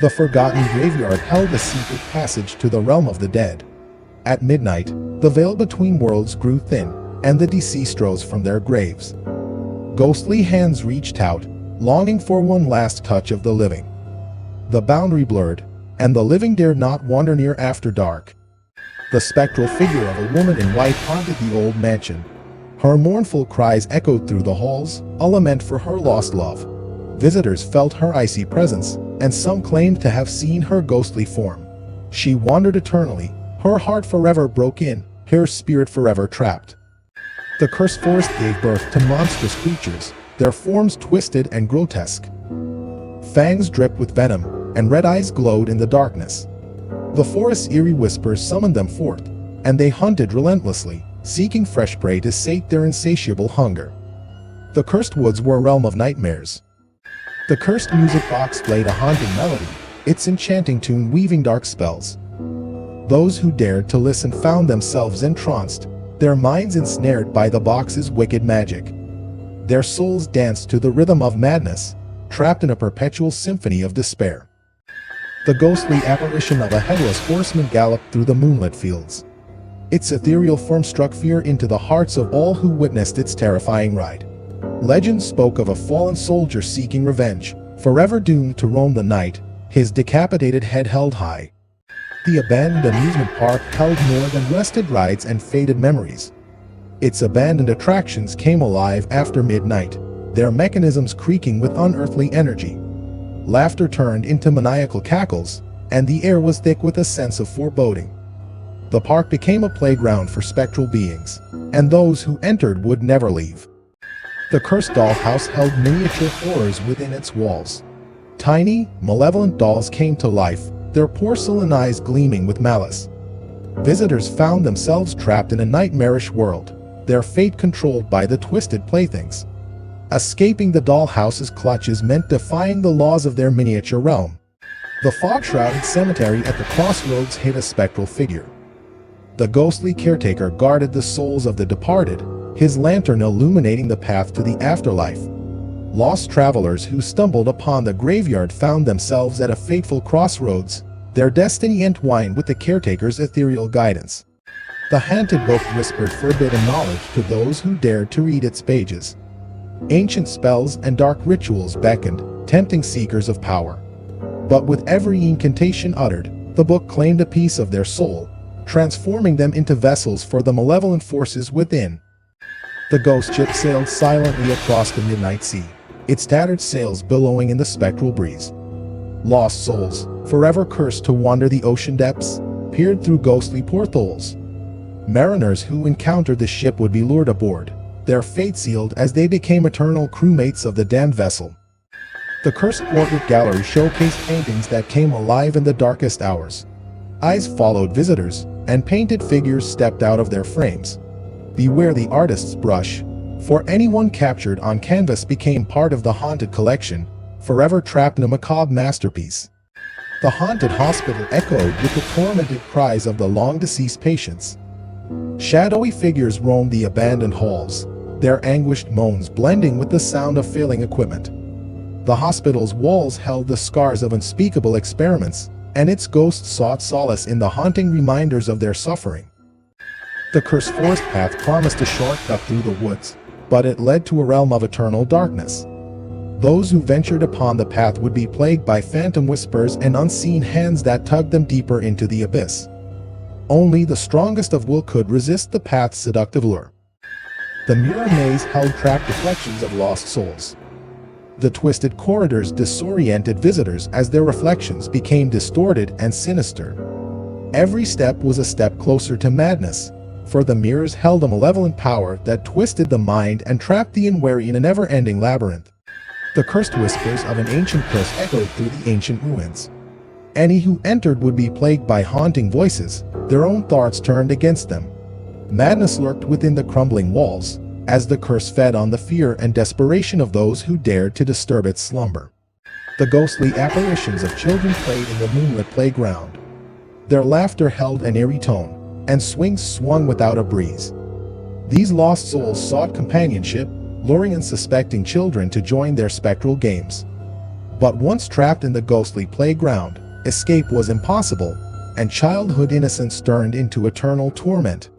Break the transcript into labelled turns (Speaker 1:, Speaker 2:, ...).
Speaker 1: The forgotten graveyard held a secret passage to the realm of the dead. At midnight, the veil between worlds grew thin, and the deceased rose from their graves. Ghostly hands reached out, longing for one last touch of the living. The boundary blurred, and the living dared not wander near after dark. The spectral figure of a woman in white haunted the old mansion. Her mournful cries echoed through the halls, a lament for her lost love. Visitors felt her icy presence, and some claimed to have seen her ghostly form. She wandered eternally, her heart forever broken, her spirit forever trapped. The cursed forest gave birth to monstrous creatures, their forms twisted and grotesque. Fangs dripped with venom, and red eyes glowed in the darkness. The forest's eerie whispers summoned them forth, and they hunted relentlessly, seeking fresh prey to sate their insatiable hunger. The cursed woods were a realm of nightmares. The cursed music box played a haunting melody, its enchanting tune weaving dark spells. Those who dared to listen found themselves entranced, their minds ensnared by the box's wicked magic. Their souls danced to the rhythm of madness, trapped in a perpetual symphony of despair. The ghostly apparition of a headless horseman galloped through the moonlit fields. Its ethereal form struck fear into the hearts of all who witnessed its terrifying ride. Legend spoke of a fallen soldier seeking revenge, forever doomed to roam the night, his decapitated head held high. The abandoned amusement park held more than rusted rides and faded memories. Its abandoned attractions came alive after midnight, their mechanisms creaking with unearthly energy. Laughter turned into maniacal cackles, and the air was thick with a sense of foreboding. The park became a playground for spectral beings, and those who entered would never leave. The cursed dollhouse held miniature horrors within its walls. Tiny, malevolent dolls came to life, their porcelain eyes gleaming with malice. Visitors found themselves trapped in a nightmarish world, their fate controlled by the twisted playthings. Escaping the dollhouse's clutches meant defying the laws of their miniature realm. The fog-shrouded cemetery at the crossroads hid a spectral figure. The ghostly caretaker guarded the souls of the departed, his lantern illuminating the path to the afterlife. Lost travelers who stumbled upon the graveyard found themselves at a fateful crossroads, their destiny entwined with the caretaker's ethereal guidance. The haunted book whispered forbidden knowledge to those who dared to read its pages. Ancient spells and dark rituals beckoned, tempting seekers of power. But with every incantation uttered, the book claimed a piece of their soul, transforming them into vessels for the malevolent forces within. The ghost ship sailed silently across the midnight sea, its tattered sails billowing in the spectral breeze. Lost souls, forever cursed to wander the ocean depths, peered through ghostly portholes. Mariners who encountered the ship would be lured aboard, their fate sealed as they became eternal crewmates of the damned vessel. The cursed portrait gallery showcased paintings that came alive in the darkest hours. Eyes followed visitors, and painted figures stepped out of their frames. Beware the artist's brush, for anyone captured on canvas became part of the haunted collection, forever trapped in a macabre masterpiece. The haunted hospital echoed with the tormented cries of the long-deceased patients. Shadowy figures roamed the abandoned halls, their anguished moans blending with the sound of failing equipment. The hospital's walls held the scars of unspeakable experiments, and its ghosts sought solace in the haunting reminders of their suffering. The cursed forest path promised a shortcut through the woods, but it led to a realm of eternal darkness. Those who ventured upon the path would be plagued by phantom whispers and unseen hands that tugged them deeper into the abyss. Only the strongest of will could resist the path's seductive lure. The mirror maze held trapped reflections of lost souls. The twisted corridors disoriented visitors as their reflections became distorted and sinister. Every step was a step closer to madness, for the mirrors held a malevolent power that twisted the mind and trapped the unwary in a never-ending labyrinth. The cursed whispers of an ancient curse echoed through the ancient ruins. Any who entered would be plagued by haunting voices, their own thoughts turned against them. Madness lurked within the crumbling walls, as the curse fed on the fear and desperation of those who dared to disturb its slumber. The ghostly apparitions of children played in the moonlit playground. Their laughter held an eerie tone, and swings swung without a breeze. These lost souls sought companionship, luring unsuspecting children to join their spectral games. But once trapped in the ghostly playground, escape was impossible, and childhood innocence turned into eternal torment.